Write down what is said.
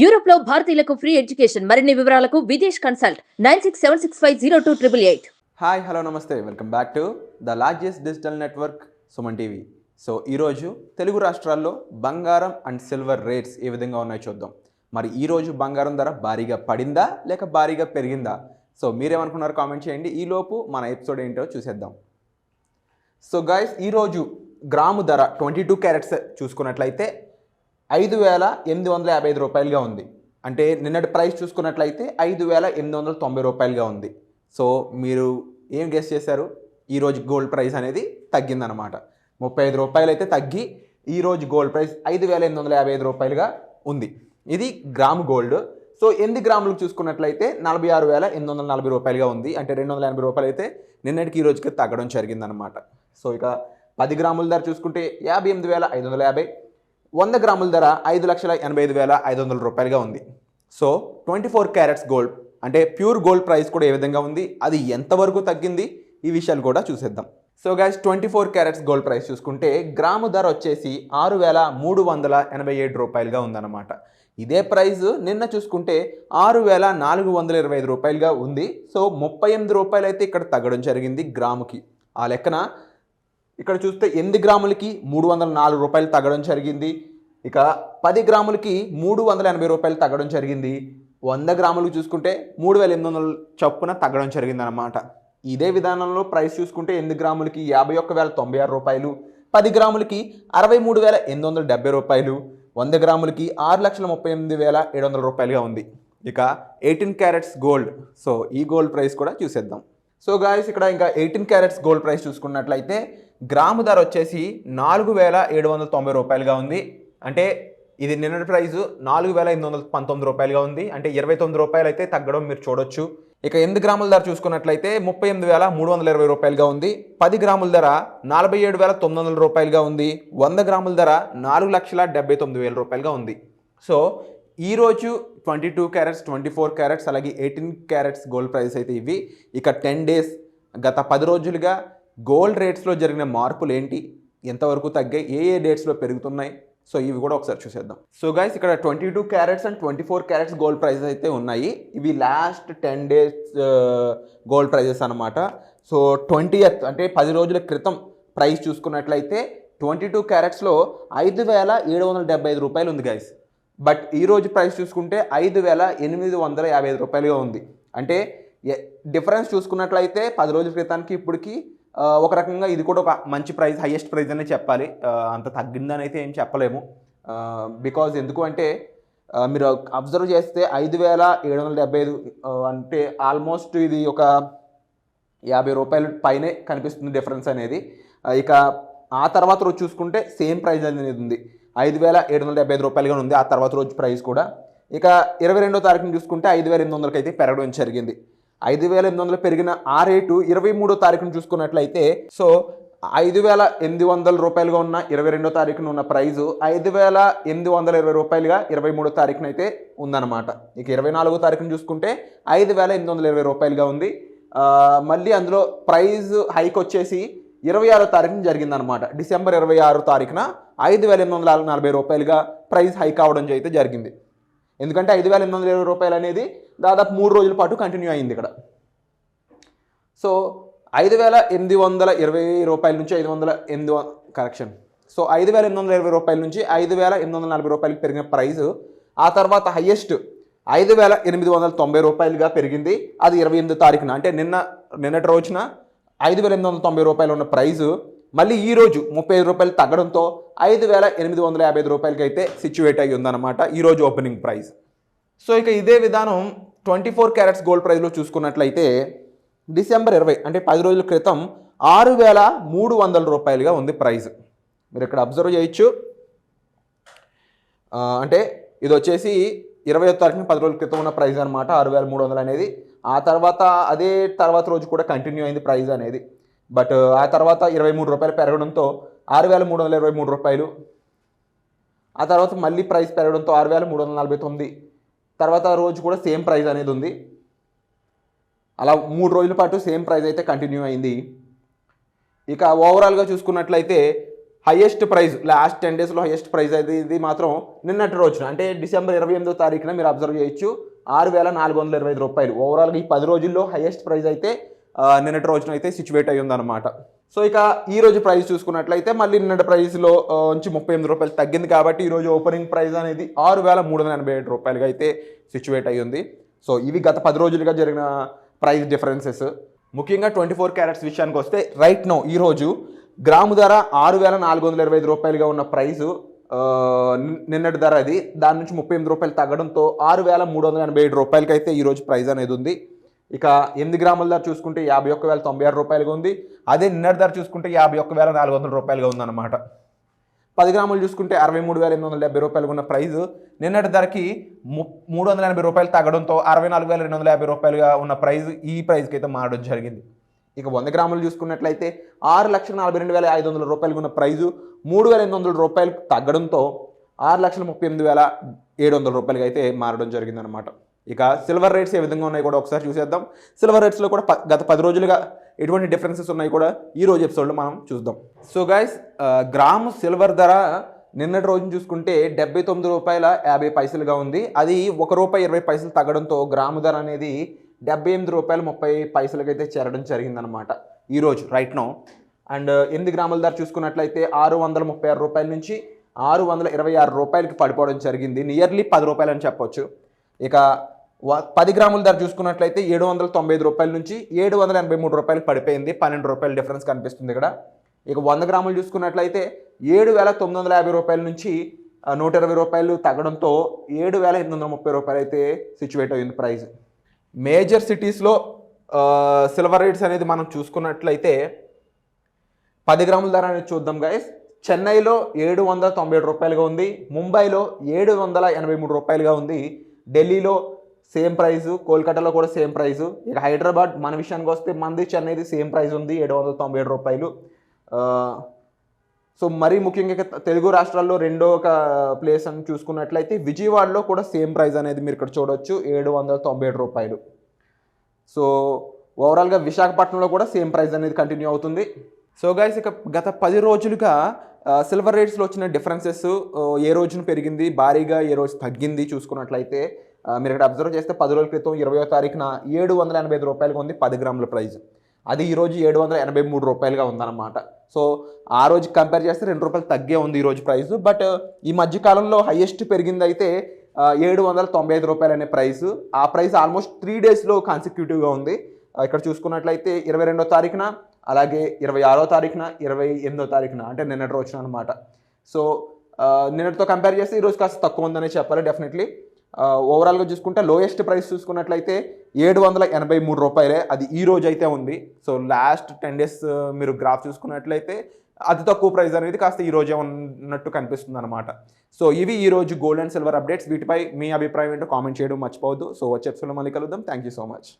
Europe లో భారతీయులకు free education. మరిన్ని వివరాలకు విదేశ్ కన్సల్ట్ 9676502888. హాయ్ హలో నమస్తే, welcome back to the largest digital network Suman TV. So ఈరోజు తెలుగు రాష్ట్రాల్లో బంగారం అండ్ సిల్వర్ రేట్స్ ఏ విధంగా ఉన్నాయో చూద్దాం. మరి ఈరోజు బంగారం ధర భారీగా పడిందా లేక భారీగా పెరిగిందా? సో మీరేమనుకున్నారు కామెంట్ చేయండి. ఈలోపు మన ఎపిసోడ్ ఏంటో చూసేద్దాం. సో గైస్, ఈరోజు గ్రాము ధర 22 క్యారెట్స్ చూసుకున్నట్లయితే 5,855 రూపాయలుగా ఉంది. అంటే నిన్నటి ప్రైస్ చూసుకున్నట్లయితే 5,890 రూపాయలుగా ఉంది. సో మీరు ఏం గెస్ చేశారు? ఈరోజు గోల్డ్ ప్రైస్ అనేది తగ్గిందనమాట. 35 రూపాయలు అయితే తగ్గి ఈరోజు గోల్డ్ ప్రైస్ 5,855 రూపాయలుగా ఉంది. ఇది గ్రాము గోల్డ్. సో 8 గ్రాములకు చూసుకున్నట్లయితే 46,840 రూపాయలుగా ఉంది. అంటే 280 రూపాయలు అయితే నిన్నటికి ఈ రోజుకి తగ్గడం జరిగిందనమాట. సో ఇక 10 గ్రాముల ధర చూసుకుంటే 58,550, 100 గ్రాముల ధర 5,85,500 రూపాయలుగా ఉంది. సో 24 క్యారెట్స్ గోల్డ్ అంటే ప్యూర్ గోల్డ్ ప్రైస్ కూడా ఏ విధంగా ఉంది, అది ఎంతవరకు తగ్గింది, ఈ విషయాలు కూడా చూసేద్దాం. So guys, 24 carats gold price చూసుకుంటే గ్రాము ధర వచ్చేసి 6,387 రూపాయలుగా ఉందన్నమాట. ఇదే ప్రైస్ నిన్న చూసుకుంటే 6,425 రూపాయలుగా ఉంది. సో 38 రూపాయలు అయితే ఇక్కడ తగ్గడం జరిగింది గ్రాముకి. ఆ లెక్కన ఇక్కడ చూస్తే 8 గ్రాములకి 304 రూపాయలు తగ్గడం జరిగింది. ఇక 10 గ్రాములకి 380 రూపాయలు తగ్గడం జరిగింది. 100 గ్రాములకు చూసుకుంటే 3,800 చొప్పున తగ్గడం జరిగింది అనమాట. ఇదే విధానంలో ప్రైస్ చూసుకుంటే 8 గ్రాములకి 51,096 రూపాయలు, 10 గ్రాములకి 63,870 రూపాయలు, 100 గ్రాములకి 6,38,700 రూపాయలుగా ఉంది. ఇక 18 క్యారెట్స్ గోల్డ్. సో ఈ గోల్డ్ ప్రైస్ కూడా చూసేద్దాం. సో గాయస్, ఇక్కడ ఇంకా 18 క్యారెట్స్ గోల్డ్ ప్రైస్ చూసుకున్నట్లయితే గ్రాము ధర వచ్చేసి 4,790 రూపాయలుగా ఉంది. అంటే ఇది నిన్నటి ప్రైజు 4,819 రూపాయలుగా ఉంది. అంటే 29 రూపాయలు అయితే తగ్గడం మీరు చూడొచ్చు. ఇక 8 గ్రాముల ధర చూసుకున్నట్లయితే 38,320 రూపాయలుగా ఉంది. 10 గ్రాముల ధర 47,900 రూపాయలుగా ఉంది. 100 గ్రాముల ధర 4,79,000 రూపాయలుగా ఉంది. సో ఈరోజు 22 క్యారెట్స్, 24 క్యారెట్స్ అలాగే 18 క్యారెట్స్ గోల్డ్ ప్రైస్ అయితే ఇవి. ఇక 10 డేస్ గత 10 రోజులుగా గోల్డ్ రేట్స్లో జరిగిన మార్పులు ఏంటి, ఎంతవరకు తగ్గాయి, ఏ డేట్స్లో పెరుగుతున్నాయి, సో ఇవి కూడా ఒకసారి చూసేద్దాం. సో గైస్, ఇక్కడ 22 carats and 24 carats gold prices అయితే ఉన్నాయి. ఇవి లాస్ట్ 10 డేస్ గోల్డ్ ప్రైజెస్ అనమాట. సో 20th అంటే 10 రోజుల క్రితం ప్రైస్ చూసుకున్నట్లయితే 22 క్యారెట్స్లో 5,775 రూపాయలు ఉంది గైస్. బట్ ఈరోజు ప్రైస్ చూసుకుంటే 5,855 రూపాయలుగా ఉంది. అంటే డిఫరెన్స్ చూసుకున్నట్లయితే 10 రోజుల క్రితానికి ఇప్పటికి ఒక రకంగా ఇది కూడా ఒక మంచి ప్రైస్, హైయెస్ట్ ప్రైస్ అనే చెప్పాలి. అంత తగ్గిందని అయితే ఏం చెప్పలేము. బికాజ్ ఎందుకు అంటే మీరు అబ్జర్వ్ చేస్తే 5,775 అంటే ఆల్మోస్ట్ ఇది ఒక 50 రూపాయల పైనే కనిపిస్తుంది డిఫరెన్స్ అనేది. ఇక ఆ తర్వాత రోజు చూసుకుంటే సేమ్ ప్రైస్ అనేది ఉంది, 5,775 రూపాయలుగా ఉంది ఆ తర్వాత రోజు ప్రైస్ కూడా. ఇక 22వ తారీఖుని చూసుకుంటే 5,800కి అయితే పెరగడం జరిగింది. 5,800 పెరిగిన ఆ రేటు 23వ తారీఖును చూసుకున్నట్లయితే సో 5,800 రూపాయలుగా ఉన్న 22వ తారీఖున ఉన్న ప్రైజు 5,820 రూపాయలుగా 23వ తారీఖున అయితే ఉందన్నమాట. ఇక 24వ తారీఖున చూసుకుంటే 5,820 రూపాయలుగా ఉంది. మళ్ళీ అందులో ప్రైజ్ హైక్ వచ్చేసి 26వ తారీఖున జరిగిందనమాట. డిసెంబర్ 26వ తారీఖున 5,840 రూపాయలుగా ప్రైస్ హైక్ అవడం అయితే జరిగింది. ఎందుకంటే 5,820 రూపాయలు అనేది దాదాపు 3 రోజుల పాటు కంటిన్యూ అయింది ఇక్కడ. సో 5,820 రూపాయల నుంచి 5,820 రూపాయల నుంచి 5,840 రూపాయలకి పెరిగిన ప్రైస్ ఆ తర్వాత హయ్యెస్ట్ 5,890 రూపాయలుగా పెరిగింది. అది 28వ తారీఖున అంటే నిన్నటి రోజున 5,890 రూపాయలు ఉన్న ప్రైజు మళ్ళీ ఈరోజు 35 రూపాయలు తగ్గడంతో 5,850 రూపాయలకి అయితే సిచ్యువేట్ అయ్యి ఉందన్నమాట ఈరోజు ఓపెనింగ్ ప్రైస్. సో ఇక ఇదే విధానం 24 క్యారెట్స్ గోల్డ్ ప్రైస్లో చూసుకున్నట్లయితే డిసెంబర్ 20 అంటే 10 రోజుల క్రితం 6,300 రూపాయలుగా ఉంది ప్రైస్. మీరు ఇక్కడ అబ్జర్వ్ చేయొచ్చు. అంటే ఇది వచ్చేసి 20వ తారీఖున 10 రోజుల క్రితం ఉన్న ప్రైస్ అనమాట 6,300 అనేది. ఆ తర్వాత అదే తర్వాత రోజు కూడా కంటిన్యూ అయింది ప్రైస్ అనేది. బట్ ఆ తర్వాత 23 రూపాయలు పెరగడంతో 6,323 రూపాయలు. ఆ తర్వాత మళ్ళీ ప్రైస్ పెరగడంతో 6,349. తర్వాత రోజు కూడా సేమ్ ప్రైస్ అనేది ఉంది. అలా 3 రోజుల పాటు సేమ్ ప్రైస్ అయితే కంటిన్యూ అయింది. ఇక ఓవరాల్గా చూసుకున్నట్లయితే హైయెస్ట్ ప్రైస్ లాస్ట్ 10 డేస్లో హైయెస్ట్ ప్రైస్ అయితే ఇది మాత్రం నిన్నటి రోజున అంటే డిసెంబర్ 28వ తారీఖున మీరు అబ్జర్వ్ చేయొచ్చు 6,425 రూపాయలు. ఓవరాల్గా ఈ 10 రోజుల్లో హైయెస్ట్ ప్రైస్ అయితే నిన్నటి రోజున అయితే సిచ్యువేట్ అయ్యి ఉందన్నమాట. సో ఇక ఈ రోజు ప్రైస్ చూసుకున్నట్లయితే మళ్ళీ నిన్నటి ప్రైస్లో నుంచి 38 రూపాయలు తగ్గింది కాబట్టి ఈరోజు ఓపెనింగ్ ప్రైస్ అనేది 6,387 రూపాయలుగా అయితే సిచ్యువేట్ అయ్యి ఉంది. సో ఇవి గత 10 రోజులుగా జరిగిన ప్రైస్ డిఫరెన్సెస్. ముఖ్యంగా 24 క్యారెట్స్ విషయానికి వస్తే రైట్ నో ఈరోజు గ్రాము ధర 6,425 రూపాయలుగా ఉన్న ప్రైసు నిన్నటి ధర అది దాని నుంచి 38 రూపాయలు తగ్గడంతో 6,387 రూపాయలకి అయితే ఈరోజు ప్రైస్ అనేది ఉంది. ఇక 8 గ్రాముల ధర చూసుకుంటే 51,096 రూపాయలుగా ఉంది. అదే నిన్నటి ధర చూసుకుంటే 51,400 రూపాయలుగా ఉందన్నమాట. 10 గ్రాములు చూసుకుంటే 63,870 రూపాయలుగా ఉన్న ప్రైస్ నిన్నటి ధరకి 380 రూపాయలు తగ్గడంతో 64,250 రూపాయలుగా ఉన్న ప్రైస్ ఈ ప్రైస్కి అయితే మారడం జరిగింది. ఇక 100 గ్రాములు చూసుకున్నట్లయితే 6,42,500 రూపాయలుగా ఉన్న ప్రైజు 3,800 రూపాయలు తగ్గడంతో 6,38,700 రూపాయలుగా అయితే మారడం జరిగిందనమాట. ఇక సిల్వర్ రేట్స్ ఏ విధంగా ఉన్నాయి కూడా ఒకసారి చూసేద్దాం. సిల్వర్ రేట్స్లో కూడా గత 10 రోజులుగా ఎటువంటి డిఫరెన్సెస్ ఉన్నాయి కూడా ఈ రోజు ఎపిసోడ్లో మనం చూద్దాం. సో గైస్, గ్రాము సిల్వర్ ధర నిన్నటి రోజున చూసుకుంటే 79 రూపాయల 50 పైసలుగా ఉంది. అది ₹1.20 తగ్గడంతో గ్రాము ధర అనేది 78 రూపాయలు 30 పైసలకి అయితే చేరడం జరిగిందనమాట ఈరోజు రైట్ నో. అండ్ 8 గ్రాముల ధర చూసుకున్నట్లయితే 636 రూపాయల నుంచి 626 రూపాయలకి పడిపోవడం జరిగింది. నియర్లీ 10 రూపాయలు అని చెప్పొచ్చు. ఇక 10 గ్రాముల ధర చూసుకున్నట్లయితే 795 రూపాయల నుంచి 783 రూపాయలకి పడిపోయింది. 12 రూపాయల డిఫరెన్స్ కనిపిస్తుంది ఇక్కడ. ఇక 100 గ్రాములు చూసుకున్నట్లయితే 7,950 రూపాయల నుంచి 120 రూపాయలు తగ్గడంతో 7,830 రూపాయలు అయితే సిచ్యువేట్ అయ్యింది ప్రైస్. మేజర్ సిటీస్లో సిల్వర్ రేట్స్ అనేది మనం చూసుకున్నట్లయితే 10 గ్రాముల ధర అనేది చూద్దాం గైస్. చెన్నైలో 797 రూపాయలుగా ఉంది. ముంబైలో 783 రూపాయలుగా ఉంది. ఢిల్లీలో సేమ్ ప్రైజు, కోల్కతాలో కూడా సేమ్ ప్రైజు. ఇక హైదరాబాద్ మన విషయానికి వస్తే మంది చెన్నైది సేమ్ ప్రైస్ ఉంది 797 రూపాయలు. సో మరీ ముఖ్యంగా తెలుగు రాష్ట్రాల్లో రెండో ఒక ప్లేస్ అని చూసుకున్నట్లయితే విజయవాడలో కూడా సేమ్ ప్రైస్ అనేది మీరు ఇక్కడ చూడవచ్చు 797 రూపాయలు. సో ఓవరాల్గా విశాఖపట్నంలో కూడా సేమ్ ప్రైస్ అనేది కంటిన్యూ అవుతుంది. సో గైస్, ఇక గత 10 రోజులుగా సిల్వర్ రేట్స్లో వచ్చిన డిఫరెన్సెస్ ఏ రోజున పెరిగింది భారీగా, ఏ రోజు తగ్గింది చూసుకున్నట్లయితే మీరు ఇక్కడ అబ్జర్వ్ చేస్తే 10 రోజుల క్రితం 20వ తారీఖున 785 రూపాయలుగా ఉంది 10 గ్రాముల ప్రైస్. అది ఈరోజు 783 రూపాయలుగా ఉందన్నమాట. సో ఆ రోజు కంపేర్ చేస్తే 2 రూపాయలు తగ్గే ఉంది ఈరోజు ప్రైస్. బట్ ఈ మధ్యకాలంలో హైయెస్ట్ పెరిగింది అయితే 795 రూపాయలు అనే ప్రైస్. ఆ ప్రైస్ ఆల్మోస్ట్ 3 డేస్లో కాన్సిక్యూటివ్గా ఉంది. ఇక్కడ చూసుకున్నట్లయితే 22వ తారీఖున, అలాగే 26వ తారీఖున, 28వ తారీఖున అంటే నిన్నటి రోజున అనమాట. సో నిన్నటితో కంపేర్ చేస్తే ఈరోజు కాస్త తక్కువ ఉందనే చెప్పాలి డెఫినెట్లీ. ఓవరాల్గా చూసుకుంటే లోయెస్ట్ ప్రైస్ చూసుకున్నట్లయితే 783 రూపాయలే అది ఈ రోజు అయితే ఉంది. సో లాస్ట్ 10 డేస్ మీరు గ్రాఫ్ చూసుకున్నట్లయితే అతి తక్కువ ప్రైస్ అనేది కాస్త ఈ రోజే ఉన్నట్టు కనిపిస్తుంది అనమాట. సో ఇవి ఈ రోజు గోల్డ్ అండ్ సిల్వర్ అప్డేట్స్. వీటిపై మీ అభిప్రాయం ఏంటో కామెంట్ చేయడం మర్చిపోవద్దు. సో వచ్చే ఎపిసోడ్లో మళ్ళీ కలుద్దాం. Thank you so much.